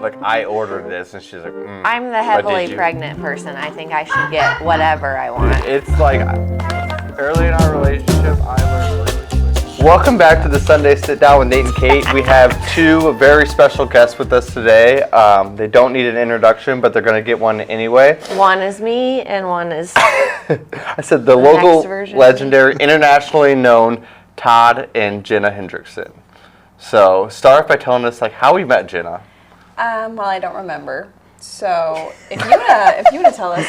Like, I ordered this, and she's like, I'm the heavily pregnant person. I think I should get whatever I want. It's like, early in our relationship, I learned. Welcome back to the Sunday Sitdown with Nate and Kate. We have two very special guests with us today. They don't need an introduction, but they're going to get one anyway. One is me, and one is I said the local, legendary, internationally known Todd and Jenna Hendrickson. So, start off by telling us, like, how we met Jenna. Well, I don't remember. So, if you wanna tell us,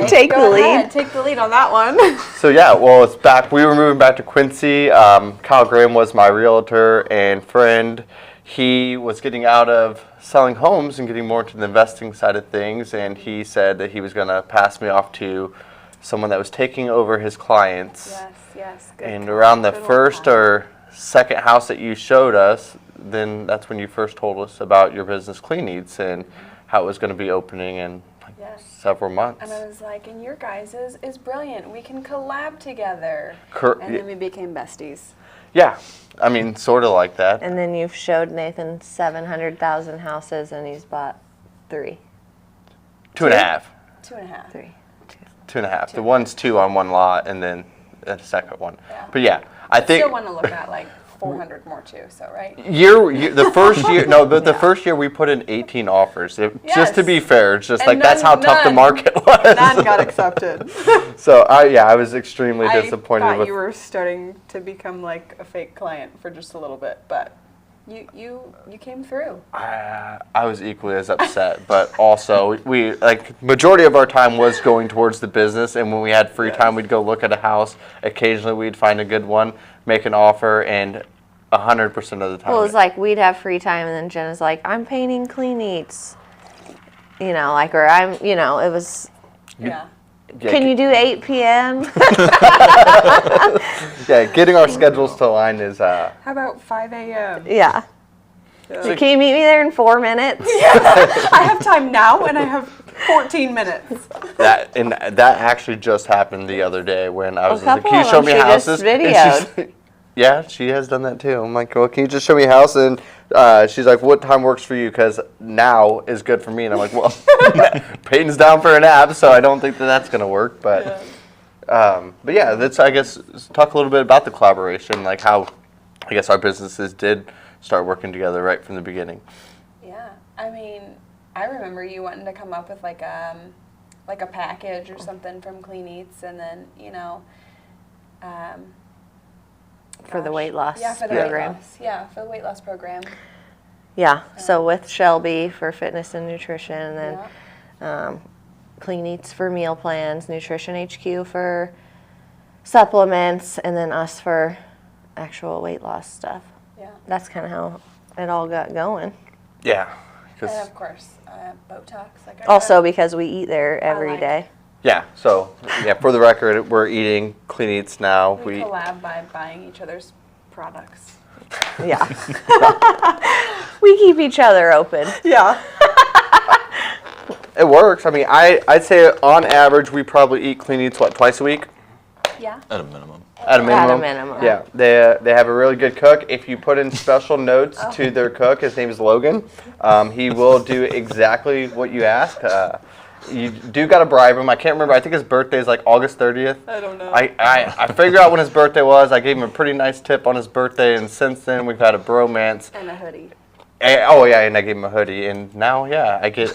take the lead. Take the lead on that one. So yeah, well, it's back. We were moving back to Quincy. Kyle Graham was my realtor and friend. He was getting out of selling homes and getting more into the investing side of things, and he said that he was going to pass me off to someone that was taking over his clients. Yes. Good and around the first or second house that you showed us, then that's when you first told us about your business, Clean Eatz, and how it was going to be opening in several months. And I was like, and your guys' is brilliant. We can collab together. And then we became besties. Yeah, I mean, sort of like that. And then you've showed Nathan 700,000 houses, and he's bought 3. 2.5. 2.5. 3. 2.5. The one's 2 on one lot, and then the second one. Yeah. But yeah, I think. Still want to look at like 400 more too. So right. The first year, no, but the first year we put in 18 offers. Just to be fair, it's just and that's how tough the market was. None got accepted. So I was extremely disappointed. I thought you were starting to become like a fake client for just a little bit, but you came through. I was equally as upset, but also we like majority of our time was going towards the business, and when we had free time, we'd go look at a house. Occasionally, we'd find a good one, make an offer, and 100% of the time. Well, it was like we'd have free time, and then Jenna's like, "I'm painting Clean Eatz," or it was. Yeah. Can you do 8 p.m.? Yeah, getting our schedules to align is. How about 5 a.m.? Yeah. So can you meet me there in 4 minutes? I have time now, and I have 14 minutes. That actually just happened the other day when I was like, "Can you show me houses?" Yeah, she has done that too. I'm like, "Well, can you just show me a house?" And she's like, "What time works for you? Because now is good for me." And I'm like, "Well, Peyton's down for a nap, so I don't think that's gonna work." But yeah, let's I guess talk a little bit about the collaboration, like how I guess our businesses did start working together right from the beginning. Yeah, I mean, I remember you wanting to come up with like a package or something from Clean Eatz, and then for the weight loss program. For the weight loss program. Yeah, so with Shelby for fitness and nutrition, and then Clean Eatz for meal plans, Nutrition HQ for supplements, and then us for actual weight loss stuff. Yeah. That's kind of how it all got going. Yeah. And of course, Botox. Also because we eat there every day. Yeah, so, for the record, we're eating Clean Eatz now. We collab by buying each other's products. Yeah. We keep each other open. Yeah. It works. I mean, I'd say on average, we probably eat Clean Eatz, twice a week? Yeah. At a minimum. At a minimum. Yeah, they have a really good cook. If you put in special notes to their cook, his name is Logan. He will do exactly what you ask. You do got to bribe him. I can't remember. I think his birthday is like August 30th. I don't know. I figured out when his birthday was. I gave him a pretty nice tip on his birthday, and since then we've had a bromance. And a hoodie. And I gave him a hoodie, and now I get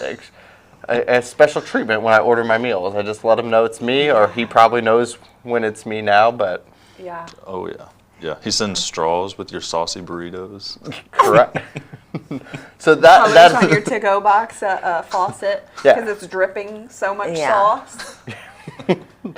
a special treatment when I order my meals. I just let him know it's me, or he probably knows when it's me now. But yeah. Oh yeah. Yeah, he sends straws with your saucy burritos. Correct. So that's on your to-go box faucet because it's dripping so much sauce.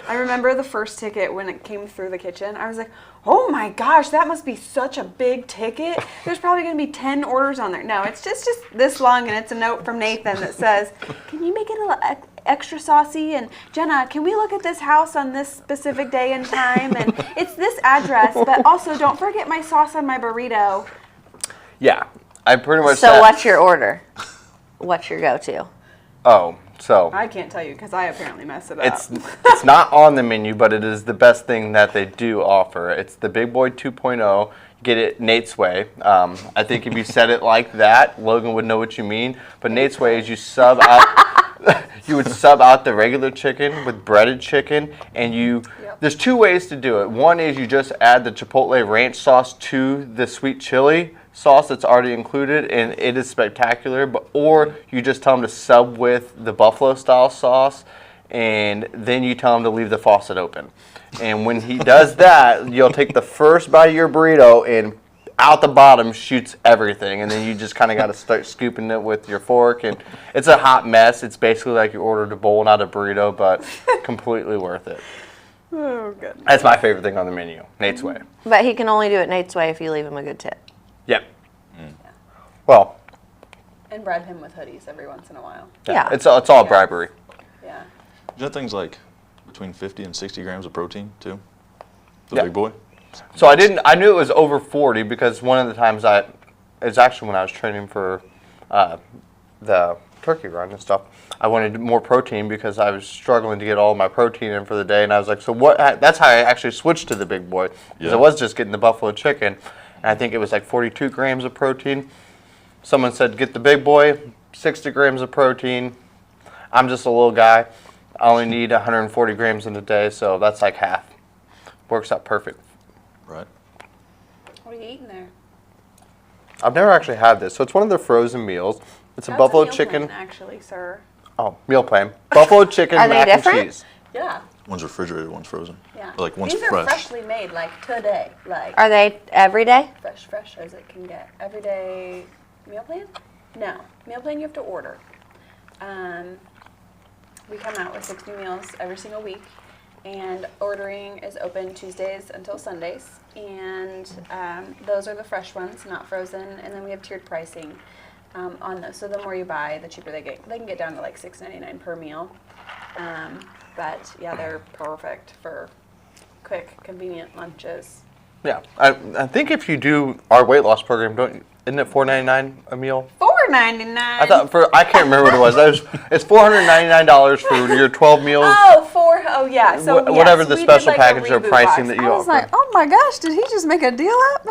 I remember the first ticket when it came through the kitchen. I was like, "Oh my gosh, that must be such a big ticket. There's probably going to be 10 orders on there." No, it's just this long, and it's a note from Nathan that says, "Can you make it a little extra saucy? And Jenna, can we look at this house on this specific day and time? And it's this address, but also don't forget my sauce on my burrito." Yeah, I pretty much. So what's your order? What's your go-to? Oh, So I can't tell you because I apparently mess it up. It's not on the menu, but it is the best thing that they do offer. It's the Big Boy 2.0. Get it Nate's way. I think if you said it like that, Logan would know what you mean. But Nate's way is you sub out. You would sub out the regular chicken with breaded chicken, and there's two ways to do it. One is you just add the Chipotle ranch sauce to the sweet chili sauce that's already included, and it is spectacular. Or you just tell them to sub with the buffalo style sauce, and then you tell him to leave the faucet open. And when he does that, you'll take the first bite of your burrito and out the bottom shoots everything, and then you just kind of got to start scooping it with your fork, and it's a hot mess. It's basically like you ordered a bowl, not a burrito, but completely worth it. Oh, good. That's my favorite thing on the menu, Nate's way. But he can only do it Nate's way if you leave him a good tip. Yep. Well. And bribe him with hoodies every once in a while. Yeah. It's all bribery. Yeah. You know things like between 50 and 60 grams of protein too? The Yeah. Big Boy? So I knew it was over 40 because one of the times it's actually when I was training for the turkey run and stuff, I wanted more protein because I was struggling to get all my protein in for the day, and I was like, so what? That's how I actually switched to the Big Boy, because I was just getting the buffalo chicken, and I think it was like 42 grams of protein. Someone said, get the Big Boy, 60 grams of protein. I'm just a little guy. I only need 140 grams in a day, so that's like half. Works out perfect. Right. What are you eating there? I've never actually had this. So it's one of their frozen meals. It's That's a buffalo meal chicken. plan, actually, sir. Oh, meal plan. Buffalo chicken, Are they mac different? and cheese. Yeah. One's refrigerated, one's frozen. Yeah. Like one's These are fresh. freshly made, like today. Like Are they every day? fresh as it can get. Everyday meal plan? No. Meal plan you have to order. We come out with 6 new meals every single week. And ordering is open Tuesdays until Sundays. And those are the fresh ones, not frozen. And then we have tiered pricing on those. So the more you buy, the cheaper they get. They can get down to like $6.99 per meal. But yeah, they're perfect for quick, convenient lunches. Yeah. I think if you do our weight loss program, isn't it $4.99 a meal? $4.99. I can't remember what it was. It's $499 for your 12 meals. Oh yeah. So Whatever yes, the we did, special like, a package or reboot pricing box. that you I was offer. like, oh my gosh, did he just make a deal up?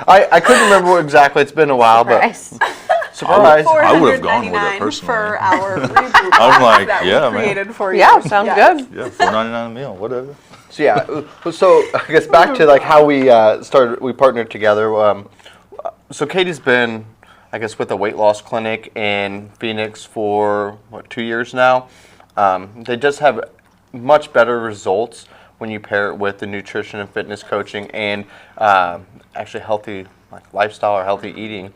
I couldn't remember what exactly. It's been a while, Surprise. but surprise. I would have gone with it $499 personally. for our reboot box I'm like, that yeah, we man. created for you. Yeah, sounds Yes. good. Yeah, $4.99 a meal, whatever. So yeah, so I guess back to like how we we partnered together. So Katie's been, I guess, with a weight loss clinic in Phoenix for 2 years now. They just have much better results when you pair it with the nutrition and fitness coaching and actually healthy lifestyle or healthy eating.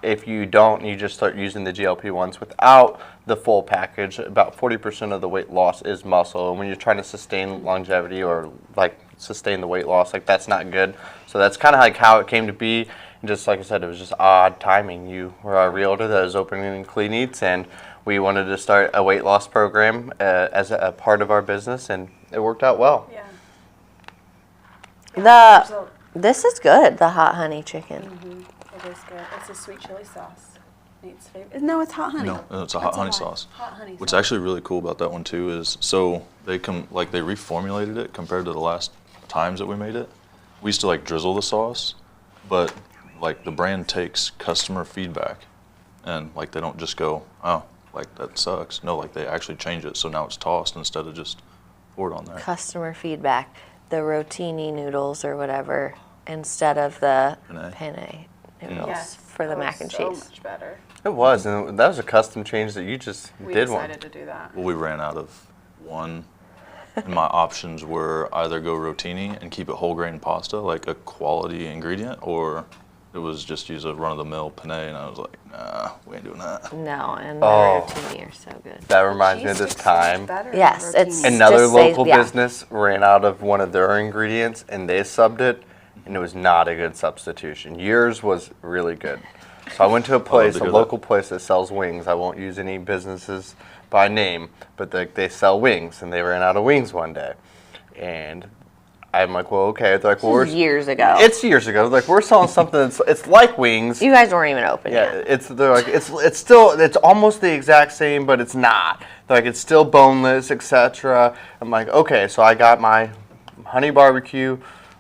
If you don't, you just start using the GLP-1s without the full package. About 40% of the weight loss is muscle, and when you're trying to sustain longevity or sustain the weight loss, that's not good. So that's kind of how it came to be. And just like I said, it was just odd timing. You were a realtor that was opening in Clean Eatz, and we wanted to start a weight loss program as a part of our business, and it worked out well. Yeah. This is good, the hot honey chicken. It is good. It's a sweet chili sauce. Nate's favorite. No, it's hot honey. No, it's a hot honey sauce. Hot honey What's sauce. actually really cool about that one too is they reformulated it compared to the last times that we made it. We used to drizzle the sauce, but the brand takes customer feedback, and they don't just go, oh, that sucks. No, they actually change it so now it's tossed instead of just poured on there. Customer feedback. The rotini noodles or whatever instead of the penne noodles Yes, for the that mac was and so cheese. much better. It was, and that was a custom change that you just We did one. decided to do that. Well, we ran out of one, and my options were either go rotini and keep it whole grain pasta, like a quality ingredient, or it was just use a run-of-the-mill penne, and I was like, nah, we ain't doing that. No, and the Oh. rotini are so good. That reminds me Cheese of this sticks so much time. better Yes, than it's- rotini. Another Just say- local yeah. business ran out of one of their ingredients, and they subbed it, and it was not a good substitution. Yours was really good. So I went to a place, to a hear local place that sells wings. I won't use any businesses by name, but they sell wings, and they ran out of wings one day. And I'm like, well, okay. They're like, well, This is years ago. It's years ago. Like, we're selling something that's it's like wings. You guys weren't even open yet. They're like it's almost the exact same, but it's not. They're like, it's still boneless, etc. I'm like, okay, so I got my honey barbecue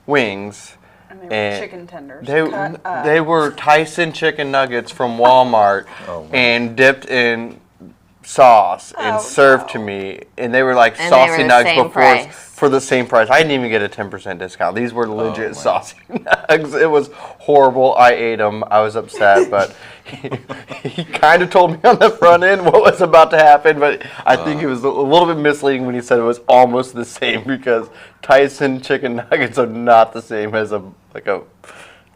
wings. And they were chicken tenders. They were Tyson chicken nuggets from Walmart and dipped in sauce and served to me, and they were like saucy nugs for the same price. I didn't even get a 10% discount. These were legit saucy nugs. It was horrible. I ate them. I was upset, but he kind of told me on the front end what was about to happen, but I think it was a little bit misleading when he said it was almost the same, because Tyson chicken nuggets are not the same as a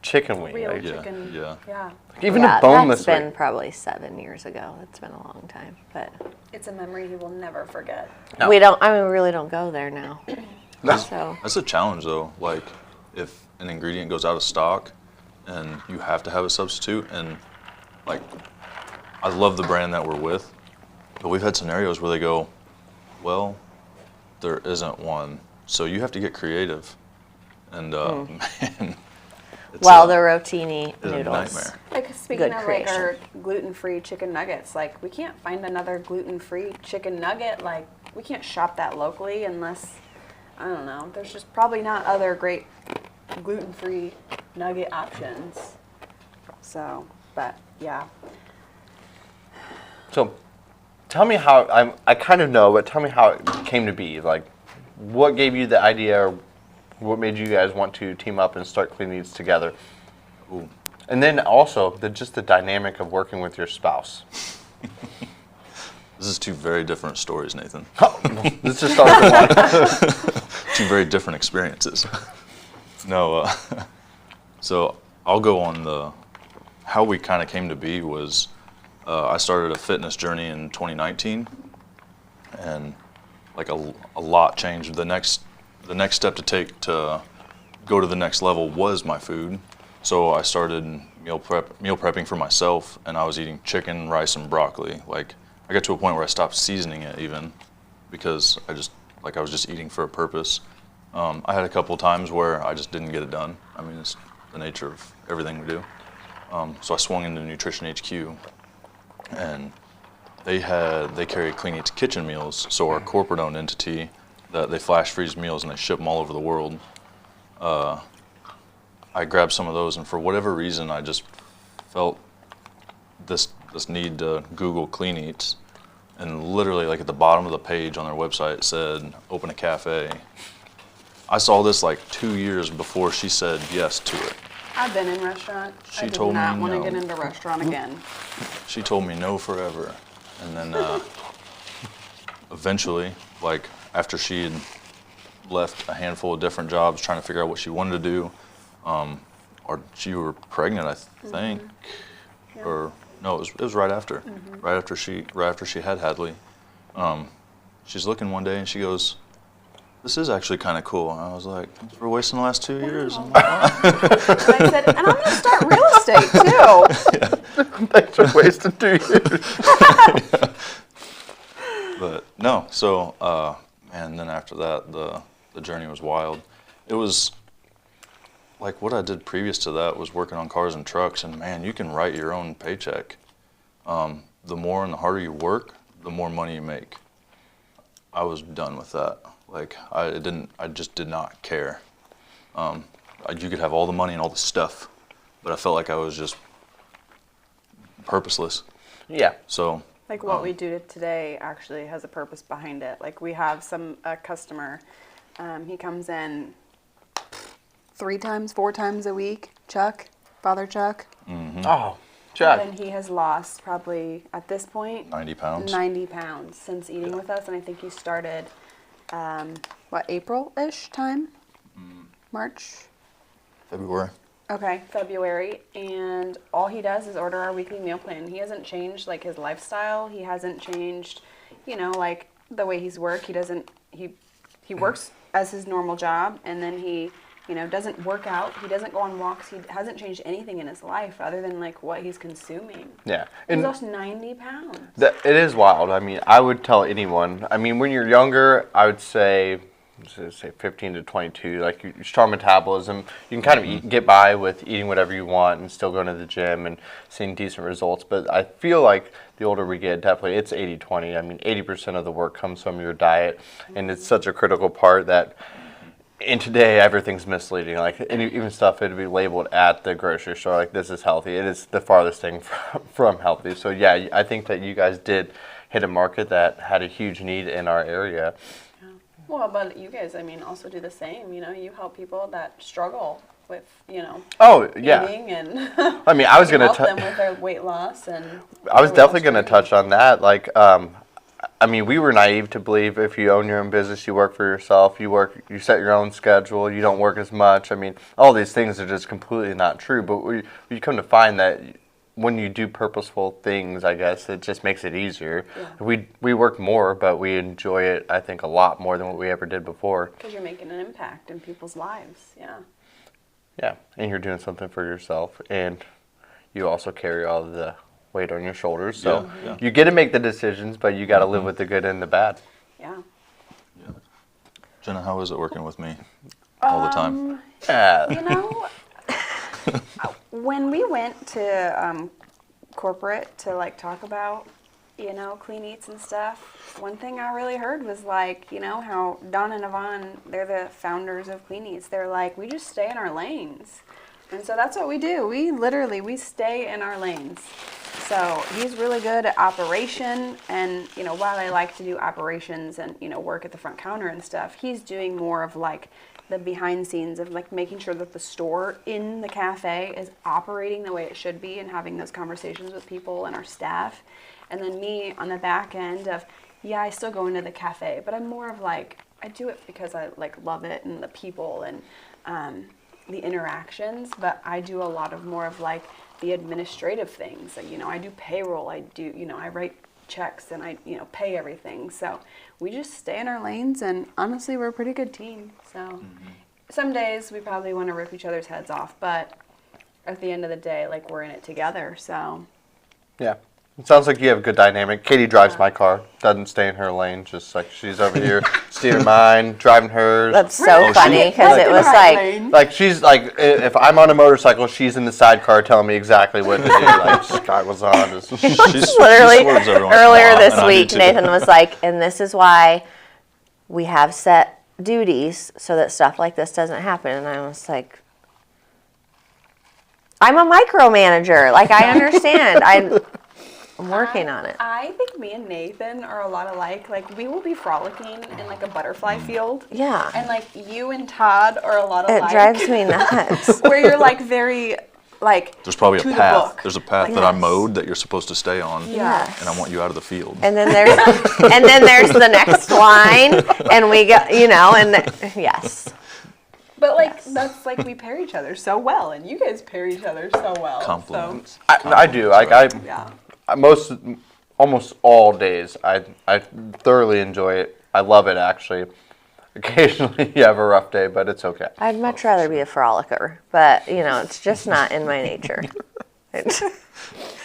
chicken wing. Real chicken. Yeah. Even a boneless that's been wing. probably 7 years ago. It's been a long time, but It's a memory he will never forget. No. we really don't go there now. No. So That's a challenge, though. Like, if an ingredient goes out of stock and you have to have a substitute, and like, I love the brand that we're with, but we've had scenarios where they go, well, there isn't one, so you have to get creative. And man, it's the rotini a noodles. nightmare. Like, speaking Good of like our gluten-free chicken nuggets, like, we can't find another gluten-free chicken nugget. Like, we can't shop that locally unless, I don't know, there's just probably not other great gluten-free nugget options. So, but yeah. So, tell me how, I kind of know, but tell me how it came to be. Like, what gave you the idea, or what made you guys want to team up and start Clean Eatz together? Ooh. And then also, just the dynamic of working with your spouse. This is two very different stories, Nathan. Let's just start with one. Two very different experiences. No, so I'll go on how we kind of came to be was, I started a fitness journey in 2019, and like a lot changed. The next step to take to go to the next level was my food. So I started meal prepping for myself, and I was eating chicken, rice, and broccoli. Like, I got to a point where I stopped seasoning it even, because I was just eating for a purpose. I had a couple times where I just didn't get it done. I mean, it's the nature of everything we do. So I swung into Nutrition HQ, and they carry Clean Eatz kitchen meals, so our corporate-owned entity, that they flash freeze meals and they ship them all over the world. I grabbed some of those, and for whatever reason, I just felt this need to Google Clean Eatz, and literally, like, at the bottom of the page on their website, it said, open a cafe. I saw this like 2 years before she said yes to it. I've been in restaurant. She I told did not me want to no. get into restaurant again. She told me no forever. And then eventually, like, after she had left a handful of different jobs trying to figure out what she wanted to do, or she were pregnant, I think, or no, it was right after, right after she had Hadley. She's looking one day and she goes, "This is actually kind of cool." And I was like, "Thanks for wasting the last 2 years." I'm like, And I said, and I'm going to start real estate too. Thanks for wasting 2 years. But no, so and then after that, the journey was wild. It was like what I did previous to that was working on cars and trucks, and man, you can write your own paycheck. The more and the harder you work, the more money you make. I was done with that. Like, I just did not care. You could have all the money and all the stuff, but I felt like I was just purposeless. Yeah. So. Like, what we do today actually has a purpose behind it. Like, we have a customer, he comes in 3 times, 4 times a week, Father Chuck. Mm-hmm. Oh, Chuck. And he has lost probably, at this point, 90 pounds. 90 pounds since eating with us. And I think he started, April-ish time? March? February. Okay, February, and all he does is order our weekly meal plan. He hasn't changed, like, his lifestyle. He hasn't changed, like, the way he's worked. He works as his normal job, and then he, doesn't work out. He doesn't go on walks. He hasn't changed anything in his life other than, like, what he's consuming. Yeah. He's lost 90 pounds. It is wild. I mean, I would tell anyone. I mean, when you're younger, I would say say 15 to 22, like your strong metabolism, you can kind of get by with eating whatever you want and still going to the gym and seeing decent results. But I feel like the older we get, definitely it's 80-20. I mean, 80% of the work comes from your diet, and it's such a critical part that in today everything's misleading. Like even stuff it'd be labeled at the grocery store like this is healthy. It is the farthest thing from healthy. So yeah, I think that you guys did hit a market that had a huge need in our area. Well, but you guys, I mean, also do the same. You know, you help people that struggle with, Oh yeah. eating, and I mean, I was gonna help them with their weight loss, and I was definitely gonna touch on that. Like, I mean, we were naive to believe if you own your own business, you work for yourself, you set your own schedule, you don't work as much. I mean, all these things are just completely not true. But we come to find that when you do purposeful things, I guess, it just makes it easier. Yeah. We work more, but we enjoy it, I think, a lot more than what we ever did before. Because you're making an impact in people's lives, yeah. Yeah, and you're doing something for yourself, and you also carry all of the weight on your shoulders. So you get to make the decisions, but you got to live with the good and the bad. Yeah. Jenna, how is it working with me all the time? When we went to corporate to like talk about, Clean Eatz and stuff, one thing I really heard was like, how Don and Yvonne, they're the founders of Clean Eatz. They're like, we just stay in our lanes. And so that's what we do. We stay in our lanes. So he's really good at operation, and while I like to do operations and work at the front counter and stuff, he's doing more of like the behind scenes of like making sure that the store in the cafe is operating the way it should be and having those conversations with people and our staff. And then me on the back end of, I still go into the cafe, but I'm more of like, I do it because I like love it and the people and the interactions, but I do a lot of more of like the administrative things. Like, I do payroll, I write checks and I, pay everything. So we just stay in our lanes, and honestly, we're a pretty good team. So some days we probably want to rip each other's heads off, but at the end of the day, like, we're in it together. So yeah. It sounds like you have a good dynamic. Katie drives my car, doesn't stay in her lane, just like she's over here steering mine, driving hers. That's so funny because it was like she's like, if I'm on a motorcycle, she's in the sidecar telling me exactly what to do. Like Scott was on. She's literally earlier this week, Nathan was like, and this is why we have set duties so that stuff like this doesn't happen. And I was like, I'm a micromanager. Like, I understand. I'm working on it. I think me and Nathan are a lot alike. Like, we will be frolicking in like a butterfly field. Yeah. And like you and Todd are a lot alike. It drives me nuts. Where you're like very like there's probably a path. The there's a path that I mowed that you're supposed to stay on. Yeah. And I want you out of the field. And then there's the next line, and we got yes. But like that's like we pair each other so well, and you guys pair each other so well. Compliments. So. I do. Like almost all days, I thoroughly enjoy it. I love it, actually. Occasionally you have a rough day, but it's okay. I'd much rather be a frolicker, but it's just not in my nature.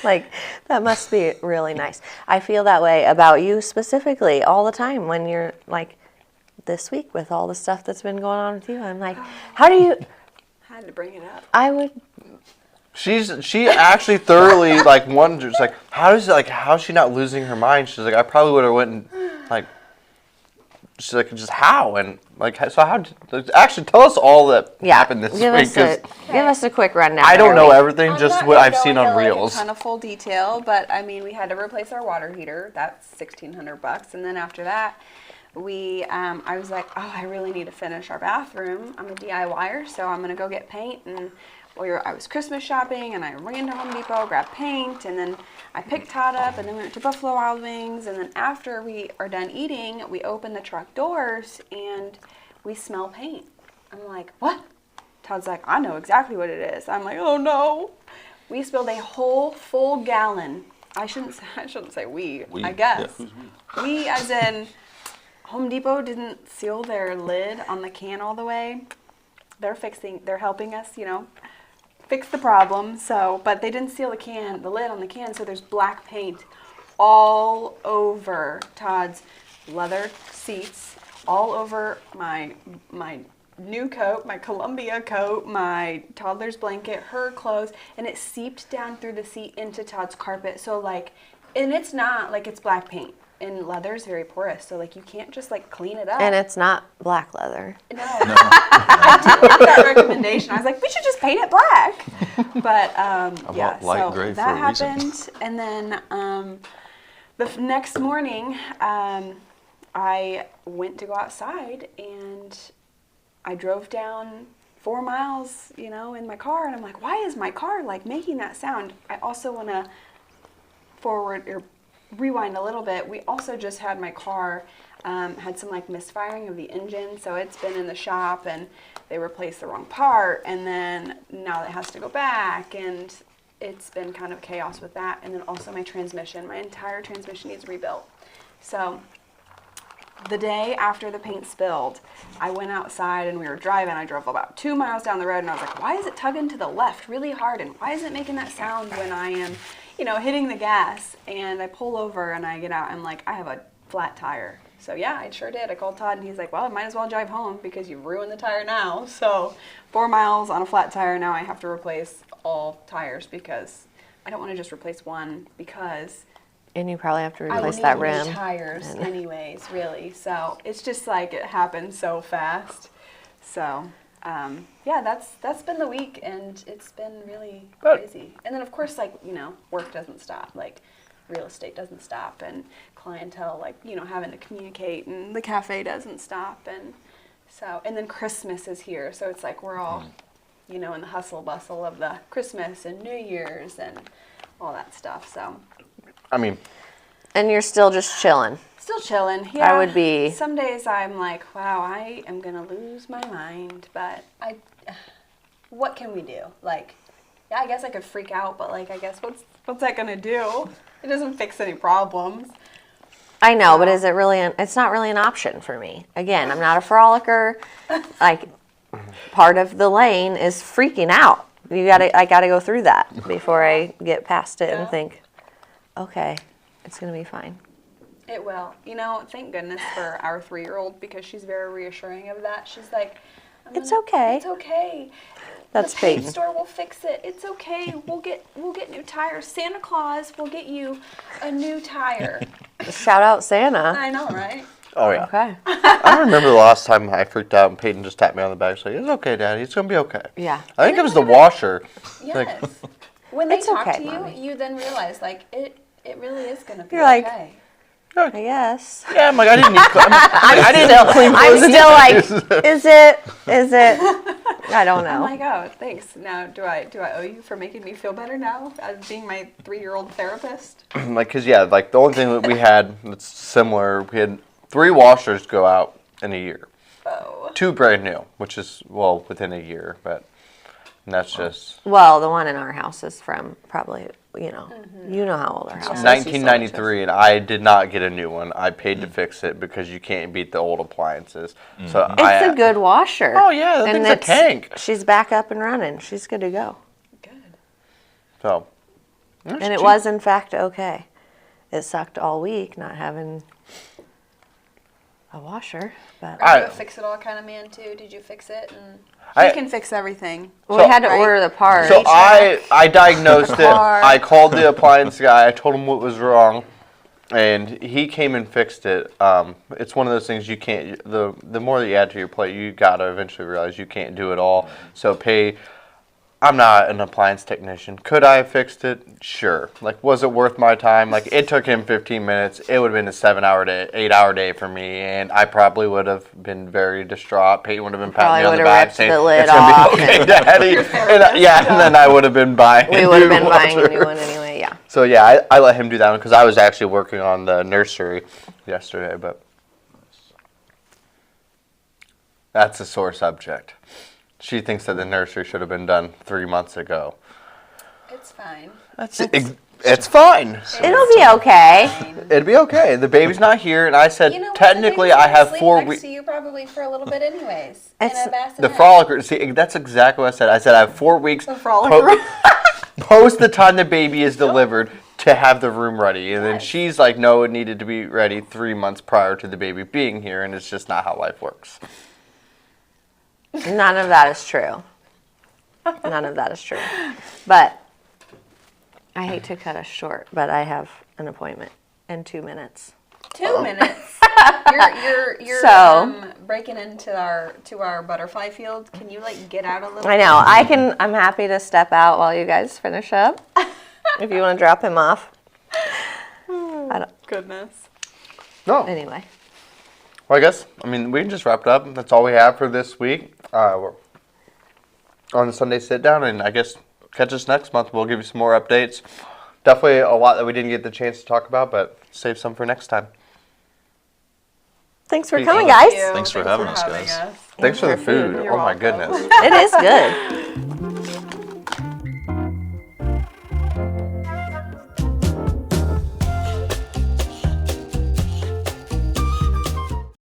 Like, that must be really nice. I feel that way about you specifically all the time when you're like this week with all the stuff that's been going on with you. I'm like, how do you? I had to bring it up. I would. She actually thoroughly like wonders like how's she not losing her mind? She's like, I probably would have went and like, she's like, just how and like so how actually tell us all that happened this week. Give us a quick rundown. I don't know everything, just what I've seen on Reels. Like a ton of full detail, but I mean, we had to replace our water heater. That's $1,600, and then after that, I was like, I really need to finish our bathroom. I'm a DIYer, so I'm gonna go get paint and. I was Christmas shopping, and I ran to Home Depot, grabbed paint, and then I picked Todd up, and then we went to Buffalo Wild Wings, and then after we are done eating, we open the truck doors, and we smell paint. I'm like, what? Todd's like, I know exactly what it is. I'm like, oh no. We spilled a whole full gallon. I shouldn't say we. I guess. Yeah. We, as in, Home Depot didn't seal their lid on the can all the way. They're helping us, fix the problem. So, but they didn't seal the lid on the can, so there's black paint all over Todd's leather seats all over my new coat, my Columbia coat, my toddler's blanket, her clothes, and it seeped down through the seat into Todd's carpet. So like, and it's not like it's black paint. And leather is very porous, so like you can't just like clean it up. And it's not black leather. No. I did like that recommendation. I was like, we should just paint it black. But yeah, light gray so that for a reason. happened. And then next morning, I went to go outside and I drove down 4 miles, you know, in my car, and I'm like, why is my car like making that sound? I also want to rewind a little bit. We also just had my car had some like misfiring of the engine, so it's been in the shop and they replaced the wrong part, and then now it has to go back, and it's been kind of chaos with that. And then also my entire transmission needs rebuilt. So the day after the paint spilled, I went outside and we were driving. I drove about 2 miles down the road and I was like, why is it tugging to the left really hard, and why is it making that sound when I am, you know, hitting the gas? And I pull over and I get out. I'm like, I have a flat tire. So yeah, I sure did. I called Todd and he's like, well, I might as well drive home because you've ruined the tire now. So 4 miles on a flat tire. Now I have to replace all tires because I don't want to just replace one, because And you probably have to I replace would that need rim. new tires And- anyways, really. So it's just like it happened so fast. So yeah, that's been the week, and it's been really crazy. And then of course, like, you know, work doesn't stop. Like real estate doesn't stop, and clientele, like, you know, having to communicate, and the cafe doesn't stop. And so, and then Christmas is here, so it's like we're all, you know, in the hustle bustle of the Christmas and New Year's and all that stuff. So I mean, And you're still just chilling. still chilling. Yeah, I would be. Some days I'm like, wow, I am gonna lose my mind, but what can we do? Like, yeah, I guess I could freak out, but like, I guess what's that gonna do? It doesn't fix any problems. I know, but is it really? It's not really an option for me. Again, I'm not a frolicker. Like, part of the lane is freaking out. I gotta go through that before I get past it and think, okay, it's gonna be fine. It will. You know, thank goodness for our 3-year-old, because she's very reassuring of that. She's like, It's okay. It's okay. That's the paint Peyton. store will fix it. It's okay. We'll get new tires. Santa Claus will get you a new tire. Shout out Santa. I know, right? oh yeah. Okay. I remember the last time I freaked out and Peyton just tapped me on the back. She's like, "It's okay, Daddy. It's gonna be okay." Yeah. I think it was the washer. yes. Like, When they It's talk okay, to you, Mommy. you then realize, like, it really is going to be You're like, okay. I guess. yeah, I'm like, I didn't need. I didn't Still, clean I'm clothes still anyways. like, is it? I don't I'm know. like, oh, thanks. Now, do I owe you for making me feel better now as being my 3-year-old therapist? Like, cause yeah, like the only thing that we had that's similar, we had 3 washers go out in a year. Oh. 2 brand new, which is well within a year, but that's just Well, the one in our house is from probably, you know how old our house is. 1993, and I did not get a new one. I paid to fix it because you can't beat the old appliances. So It's a good washer. Oh yeah, that And thing's a tank. She's back up and running. She's good to go. Good. So, And it was, in fact, okay. It sucked all week not having a washer, but Are you a fix-it-all kind of man, too? Did you fix it? And She can fix everything. we had to order the parts. So I diagnosed it. car. I called the appliance guy. I told him what was wrong, and he came and fixed it. It's one of those things you can't. The more that you add to your plate, you gotta eventually realize you can't do it all. So I'm not an appliance technician. Could I have fixed it? Sure. Like, was it worth my time? Like, it took him 15 minutes. It would have been a 7-hour day, 8-hour day for me, and I probably would have been very distraught. Peyton would have been patting me on the back saying, the lid "It's gonna off be okay, and- Daddy." And then I would have been buying. we would have been buying a new one anyway, yeah. So yeah, I let him do that one because I was actually working on the nursery yesterday, but that's a sore subject. She thinks that the nursery should have been done 3 months ago. it's fine. It's fine. It'll be okay. It'd be okay. The baby's not here, and I said You know what? technically The baby's I gonna have sleep 4 next weeks. to you probably for a little bit anyways. It's- in a bassinet. The frolicker. See, that's exactly what I said. I said I have 4 weeks frolicker. post the time the baby is delivered to have the room ready. And then she's like, no, it needed to be ready 3 months prior to the baby being here, and it's just not how life works. None of that is true. None of that is true. But I hate to cut us short, but I have an appointment in 2 minutes. 2 minutes. You're So- breaking into our butterfly field. Can you like get out a little? I know. I'm happy to step out while you guys finish up. If you want to drop him off. Goodness. No. Anyway. Well, I guess, we can just wrap it up. That's all we have for this week. We're on the Sunday Sit-Down, and I guess catch us next month. We'll give you some more updates. Definitely a lot that we didn't get the chance to talk about, but save some for next time. Thanks for Peace. coming, Thank guys. you. Thanks for having us, guys. Thanks for the food. You're Oh, my welcome. goodness. It is good.